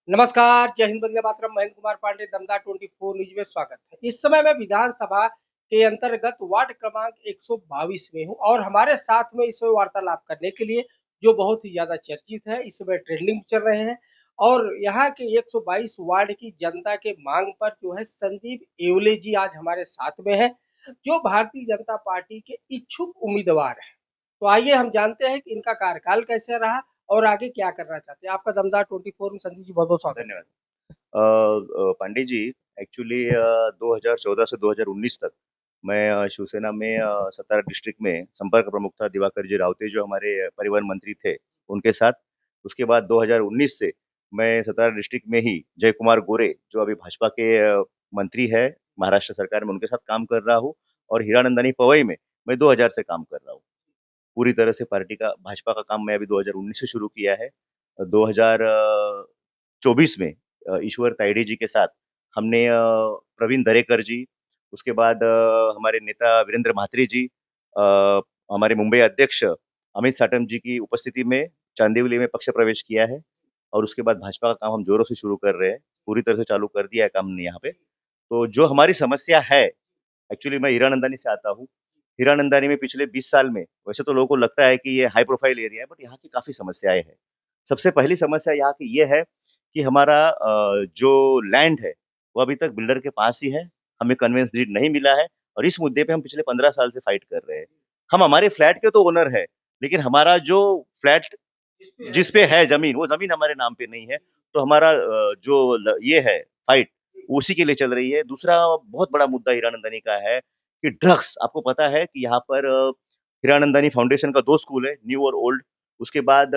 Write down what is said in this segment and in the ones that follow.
नमस्कार, जय हिंद, वंदे मातरम। महेंद्र कुमार पांडे, दमदार 24 न्यूज में स्वागत है। इस समय मैं विधानसभा के अंतर्गत वार्ड क्रमांक 122 में हूँ और हमारे साथ में इस समय वार्तालाप करने के लिए जो बहुत ही ज़्यादा चर्चित है, इस समय ट्रेंडिंग चल रहे हैं और यहाँ के 122 वार्ड की जनता के मांग पर जो है संदीप येवले जी आज हमारे साथ में हैं, जो भारतीय जनता पार्टी के इच्छुक उम्मीदवार हैं। तो आइए हम जानते हैं कि इनका कार्यकाल कैसा रहा और आगे क्या करना चाहते हैं। आपका दमदार 24 में संदीप जी बहुत-बहुत स्वागत है। धन्यवाद। पांडे जी, एक्चुअली 2014 से 2019 तक मैं शिवसेना में सतारा डिस्ट्रिक्ट में संपर्क प्रमुख था। दिवाकर जी रावते जो हमारे परिवहन मंत्री थे, उनके साथ। उसके बाद 2019 से मैं सतारा डिस्ट्रिक्ट में ही जय कुमार गोरे जो अभी भाजपा के मंत्री है महाराष्ट्र सरकार में, उनके साथ काम कर रहा हूँ। और हीरानंदानी पवई में मैं 2000 से काम कर रहा हूँ। पूरी तरह से पार्टी का भाजपा का काम मैं अभी 2019 से शुरू किया है। 2024 में ईश्वर तायडे जी के साथ हमने प्रवीण दरेकर जी, उसके बाद हमारे नेता वीरेंद्र म्हात्रे जी, हमारे मुंबई अध्यक्ष अमित साटम जी की उपस्थिति में चांदिवली में पक्ष प्रवेश किया है। और उसके बाद भाजपा का काम हम जोरों से शुरू कर रहे हैं। पूरी तरह से चालू कर दिया है काम हमने यहाँ पे। तो जो हमारी समस्या है, एक्चुअली मैं हीरानंदानी से आता हूँ। हीरानंदानी में पिछले 20 साल में वैसे तो लोगों को लगता है कि ये हाई प्रोफाइल एरिया है, बट यहाँ की काफ़ी समस्याएँ हैं। सबसे पहली समस्या यहाँ की ये है कि हमारा जो लैंड है, वो अभी तक बिल्डर के पास ही है। हमें कन्वेंस डीड नहीं मिला है और इस मुद्दे पे हम पिछले 15 साल से फाइट कर रहे हैं। हम हमारे फ्लैट के तो ओनर हैं, लेकिन हमारा जो फ्लैट जिस पे है ज़मीन, वो ज़मीन हमारे नाम पे नहीं है। तो हमारा जो ये है फाइट, उसी के लिए चल रही है। दूसरा बहुत बड़ा मुद्दा हीरानंदानी का है कि ड्रग्स, आपको पता है कि यहाँ पर हीरानंदानी फाउंडेशन का 2 स्कूल है, न्यू और ओल्ड। उसके बाद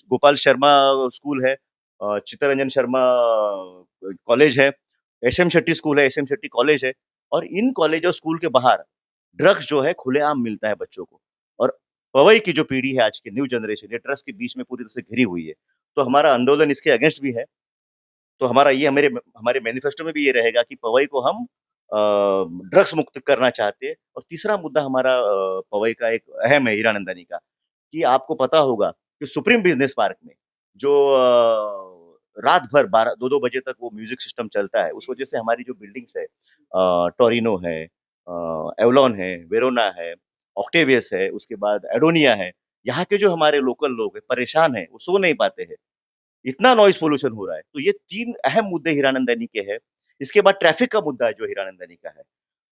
गोपाल शर्मा स्कूल है, चित्तरंजन शर्मा कॉलेज है, एसएम शेट्टी स्कूल है, एसएम शेट्टी कॉलेज है। और इन कॉलेज और स्कूल के बाहर ड्रग्स जो है खुलेआम मिलता है बच्चों को। और पवई की जो पीढ़ी है आज की न्यू जनरेशन, ये ड्रग्स के बीच में पूरी तरह से घिरी हुई है। तो हमारा आंदोलन इसके अगेंस्ट भी है। तो हमारा ये हमारे हमारे मैनिफेस्टो में भी ये रहेगा कि पवई को हम ड्रग्स मुक्त करना चाहते हैं। और तीसरा मुद्दा हमारा पवई का एक अहम है हीरानंदानी का, कि आपको पता होगा कि सुप्रीम बिजनेस पार्क में जो रात भर 12 2-2 बजे तक वो म्यूजिक सिस्टम चलता है, उस वजह से हमारी जो बिल्डिंग्स है, टोरिनो है, एवलॉन है, वेरोना है, ऑक्टेवियस है, उसके बाद एडोनिया है। यहाँ के जो हमारे लोकल लोग हैं, परेशान हैं, वो सो नहीं पाते हैं। इतना नॉइज़ पॉल्यूशन हो रहा है। तो ये 3 अहम मुद्दे हीरानंदानी के हैं। इसके बाद ट्रैफिक का मुद्दा है जो हीरानंदानी का है।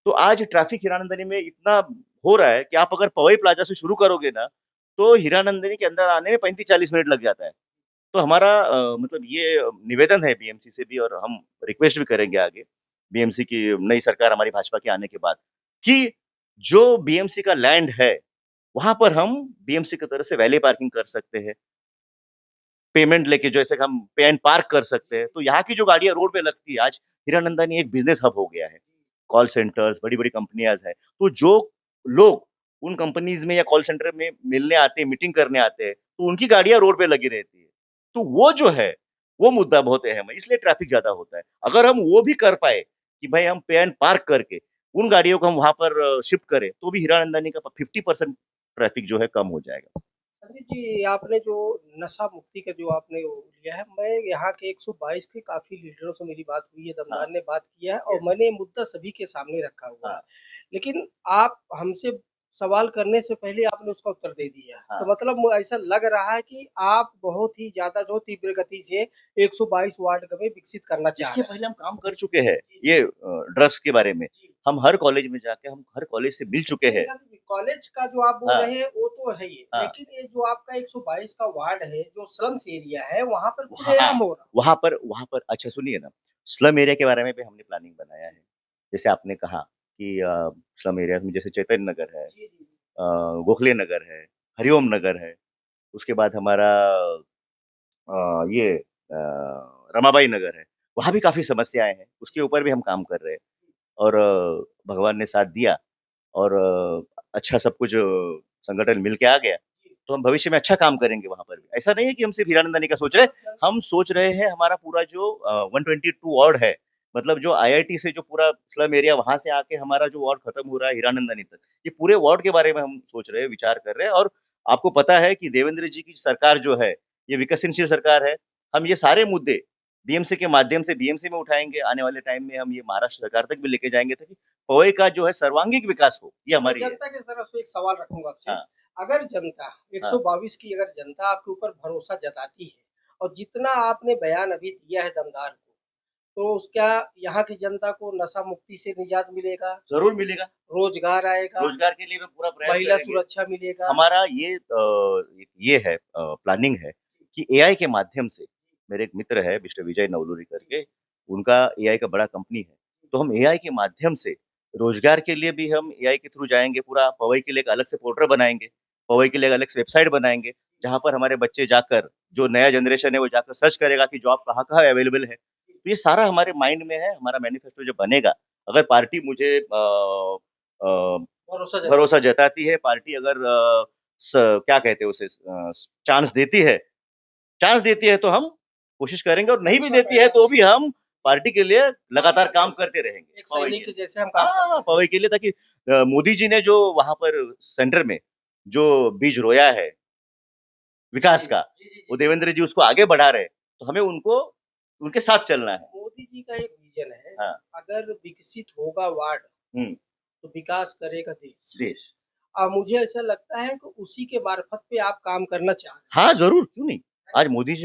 तो आज ट्रैफिक हीरानंदानी में इतना हो रहा है कि आप अगर पवई प्लाजा से शुरू करोगे ना, तो हीरानंदानी के अंदर आने में 35-40 मिनट लग जाता है। तो हमारा मतलब ये निवेदन है बीएमसी से भी, और हम रिक्वेस्ट भी करेंगे आगे, बीएमसी की नई सरकार हमारी भाजपा के आने के बाद, कि जो बीएमसी का लैंड है, वहाँ पर हम बीएमसी की तरफ से वैले पार्किंग कर सकते हैं। पेमेंट लेके जैसे हम पे एंड पार्क कर सकते हैं। तो यहाँ की जो गाड़ियाँ रोड पे लगती है आज, हीरानंदानी एक बिज़नेस हब हो गया है। कॉल सेंटर्स, बड़ी-बड़ी कंपनियाज़ हैं। तो जो लोग उन कंपनीज़ में या कॉल सेंटर में मिलने आते हैं, मीटिंग करने आते हैं, तो उनकी गाड़ियाँ रोड पे लगी रहती है। तो वो जो है, वो मुद्दा बहुत अहम है, इसलिए ट्रैफिक ज़्यादा होता है। अगर हम वो भी कर पाए कि भाई हम पे एंड पार्क करके उन गाड़ियों को हम वहाँ पर शिफ्ट करें, तो भी हीरानंदानी का 50% ट्रैफिक जो है कम हो जाएगा। संदीप जी, आपने जो नशा मुक्ति का जो आपने वो लिया है, मैं यहाँ के 122 के काफ़ी लीडरों से मेरी बात हुई है, हाँ, दमदार ने बात किया है और यस, मैंने ये मुद्दा सभी के सामने रखा हुआ है। हाँ, लेकिन आप हमसे सवाल करने से पहले आपने उसका उत्तर दे दिया। तो हाँ। मतलब ऐसा लग रहा है कि आप बहुत ही ज़्यादा जो तीव्र गति से 122 वार्ड में विकसित करना चाह इसके रहे हैं। पहले हम काम कर चुके हैं, जी, ये जी, ड्रग्स के बारे में। जी। हम हर कॉलेज में जाके हम हर कॉलेज से मिल चुके नहीं हैं। सर, कॉलेज का जो आप बोल हाँ, रहे हैं वो तो है ही, हाँ। लेकिन ये जो आपका 122 का वार्ड है, जो स्लम्स एरिया है, वहाँ पर हाँ, खुलेआम हो रहा है। वहाँ पर अच्छा सुनिए ना, स्लम एरिया के बारे में भी हमने प्लानिंग बनाया है। जैसे आपने कहा कि स्लम एरिया में जैसे चैतन्य नगर है, जी, जी, जी। गोखले नगर है, हरिओम नगर है, उसके बाद हमारा ये रमाबाई नगर है। वहाँ भी काफ़ी समस्याएँ हैं, उसके ऊपर भी हम काम कर रहे हैं। और भगवान ने साथ दिया और अच्छा सब कुछ संगठन मिल के आ गया, तो हम भविष्य में अच्छा काम करेंगे वहाँ पर भी। ऐसा नहीं है कि हम सिर्फ़ हीरानंदानी का सोच रहे हैं, हम सोच रहे हैं हमारा पूरा जो 122 वार्ड है, मतलब जो आईआईटी से जो पूरा स्लम एरिया वहाँ से आके हमारा जो वार्ड खत्म हो रहा है हीरानंदानी तक, ये पूरे वार्ड के बारे में हम सोच रहे हैं, विचार कर रहे हैं। और आपको पता है कि देवेंद्र जी की सरकार जो है, ये विकसनशील सरकार है। हम ये सारे मुद्दे बीएमसी के माध्यम से बीएमसी में उठाएंगे, आने वाले टाइम में हम ये महाराष्ट्र सरकार तक भी लेके जाएंगे ताकि पवई का जो है सर्वांगीण विकास हो, ये मैं हमारी है। जनता की तरफ से एक सवाल रखूंगा आपसे। हाँ अगर जनता हाँ 122 की अगर जनता आपके ऊपर भरोसा जताती है और जितना आपने बयान अभी दिया है दमदार को, तो उसका यहाँ की जनता को नशा मुक्ति से निजात मिलेगा, जरूर मिलेगा। रोजगार आएगा, रोजगार के लिए हम पूरा प्रयास महिला करेंगे। सुरक्षा मिलेगा। हमारा ये है प्लानिंग है कि एआई के माध्यम से, मेरे एक मित्र है मिस्टर विजय नवलूरी करके, उनका एआई का बड़ा कंपनी है, तो हम एआई के माध्यम से रोजगार के लिए भी हम एआई के थ्रू जाएंगे। पूरा पवई के लिए एक अलग से पोर्टल बनाएंगे, पवई के लिए एक अलग से वेबसाइट बनाएंगे, जहां पर हमारे बच्चे जाकर, जो नया जनरेशन है वो जाकर सर्च करेगा कि जॉब कहाँ कहाँ अवेलेबल है। तो ये सारा हमारे माइंड में है। हमारा मैनिफेस्टो जो बनेगा, अगर पार्टी मुझे भरोसा जताती भरोसा जताती है, पार्टी अगर क्या कहते हैं उसे, चांस देती है, तो हम कोशिश करेंगे, और नहीं भी अच्छा देती है प्रयास तो भी कीजिए। हम पार्टी के लिए लगातार काम करते रहेंगे एक पवई सैनिक के के लिए। जैसे हम काम करते हाँ हैं। पवई के लिए, ताकि मोदी जी ने जो वहां पर सेंटर में जो बीज रोया है विकास का, जी, जी, वो जी। देवेंद्र जी उसको आगे बढ़ा रहे हैं, तो हमें उनको उनके साथ चलना है। मोदी जी का एक विजन है, हाँ। अगर विकसित होगा वार्ड हम्म। तो विकास करेगा देश। देश। मुझे ऐसा लगता है कि उसी के मार्फत पे आप काम करना चाह रहे हाँ जरूर, क्यों नहीं। आज मोदी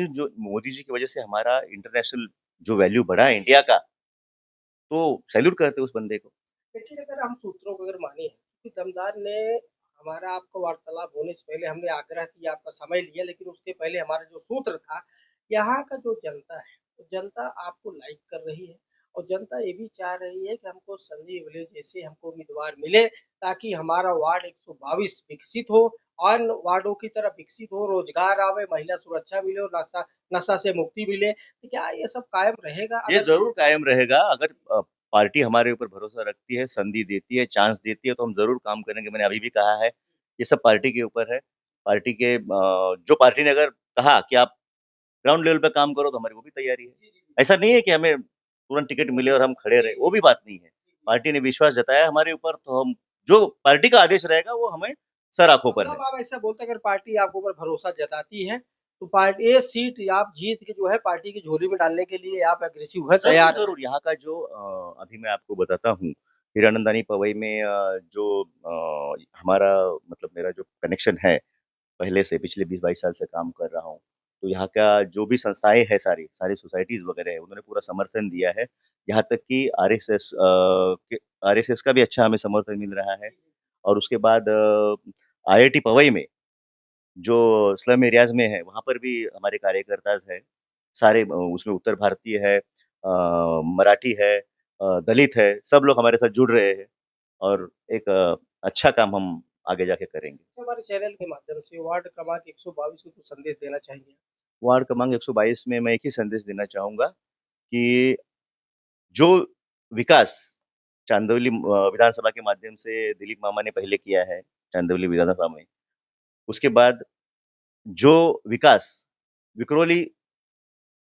जी की वजह से हमारा इंटरनेशनल जो वैल्यू बढ़ा है इंडिया का, तो सैल्यूट करते हैं उस बंदे को। हैं। लेकिन अगर हम सूत्रों को अगर माने कि दमदार ने हमारा आपका वार्तालाप होने से पहले हमने आग्रह किया, आपका समय लिया, लेकिन उसके पहले हमारा जो सूत्र था, यहाँ का जो जनता है, तो जनता आपको लाइक कर रही है और जनता ये भी चाह रही है कि हमको संजय विले जैसे हमको उम्मीदवार मिले, ताकि हमारा वार्ड 122 विकसित हो, अन्य वार्डों की तरह विकसित हो, रोजगार आवे, महिला सुरक्षा मिले और नशा नशा से मुक्ति मिले। तो क्या ये सब कायम रहेगा ये अगर जरूर कायम रहेगा। अगर पार्टी हमारे ऊपर भरोसा रखती है, संधि देती है, चांस देती है, तो हम जरूर काम करेंगे। मैंने अभी भी कहा है, ये सब पार्टी के ऊपर है। पार्टी के जो पार्टी ने अगर कहा कि आप ग्राउंड लेवल पे काम करो, तो हमारी वो भी तैयारी है। ऐसा नहीं है कि हमें तुरंत टिकट मिले और हम खड़े रहे, वो भी बात नहीं है। पार्टी ने विश्वास जताया हमारे ऊपर, तो हम जो पार्टी का आदेश रहेगा वो हमें सर आंखों पर है। मतलब आप ऐसा बोलते हैं, अगर पार्टी आपके ऊपर भरोसा जताती है तो पार्टी ये सीट आप जीत के जो है पार्टी की झोली में डालने के लिए आप एग्रेसिव है, जरूर तैयार है। जरूर। यहाँ का जो अभी मैं आपको बताता हूँ, हीरानंदानी पवई में जो हमारा मतलब मेरा जो कनेक्शन है, पहले से पिछले 20-22 साल से काम कर रहा हूँ, तो यहाँ का जो भी संस्थाएं हैं, सारी सारी सोसाइटीज वगैरह है, उन्होंने पूरा समर्थन दिया है। यहाँ तक कि आरएसएस का भी अच्छा हमें समर्थन मिल रहा है। और उसके बाद आईआईटी पवई में जो स्लम एरियाज में है, वहां पर भी हमारे कार्यकर्ता है सारे। उसमें उत्तर भारतीय है, मराठी है, दलित है, सब लोग हमारे साथ जुड़ रहे हैं, और एक अच्छा काम हम आगे जाके करेंगे। तो हमारे चैनल के माध्यम से वार्ड क्रमांक 122 को कुछ संदेश देना चाहेंगे? वार्ड क्रमांक 122 में मैं एक ही संदेश देना चाहूंगा कि जो विकास चांदौली विधानसभा के माध्यम से दिलीप मामा ने पहले किया है चांदौली विधानसभा में, उसके बाद जो विकास विक्रोली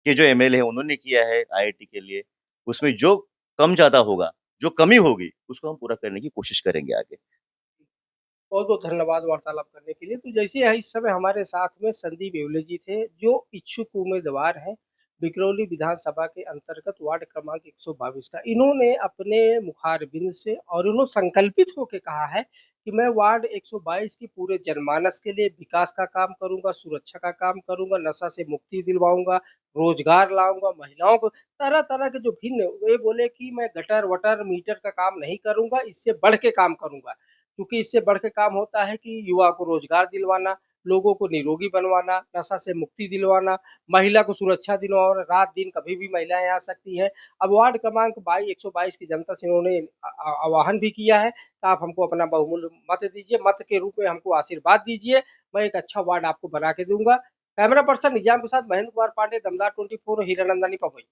के जो एमएलए है उन्होंने किया है आईआईटी के लिए, उसमें जो कम ज्यादा होगा, जो कमी होगी, उसको हम पूरा करने की कोशिश करेंगे आगे। बहुत बहुत धन्यवाद वार्तालाप करने के लिए। तो जैसे यहाँ इस समय हमारे साथ में संदीप येवले जी थे, जो इच्छुक उम्मीदवार हैं बिकरौली विधानसभा के अंतर्गत वार्ड क्रमांक 122 का। इन्होंने अपने मुखारबिंद से और इन्होंने संकल्पित होकर कहा है कि मैं वार्ड 122 की पूरे जनमानस के लिए विकास का काम करूंगा, सुरक्षा का काम करूंगा, नशा से मुक्ति दिलवाऊंगा, रोजगार लाऊंगा, महिलाओं को तरह तरह के जो भिन्न, वे बोले कि मैं गटर वटर मीटर का काम नहीं करूंगा, इससे बढ़ के काम करूंगा, क्योंकि इससे बढ़ के काम होता है कि युवा को रोजगार दिलवाना, लोगों को निरोगी बनवाना, नशा से मुक्ति दिलवाना, महिला को सुरक्षा दिलवाना, रात दिन कभी भी महिलाएं आ सकती है। अब वार्ड क्रमांक 122 की जनता से इन्होंने आह्वान भी किया है कि आप हमको अपना बहुमूल्य मत दीजिए, मत के रूप में हमको आशीर्वाद दीजिए, मैं एक अच्छा वार्ड आपको बना के दूंगा। कैमरा पर्सन निजाम के साथ महेंद्र कुमार पांडे, दमदार 24, हीरानंदानी, पवई।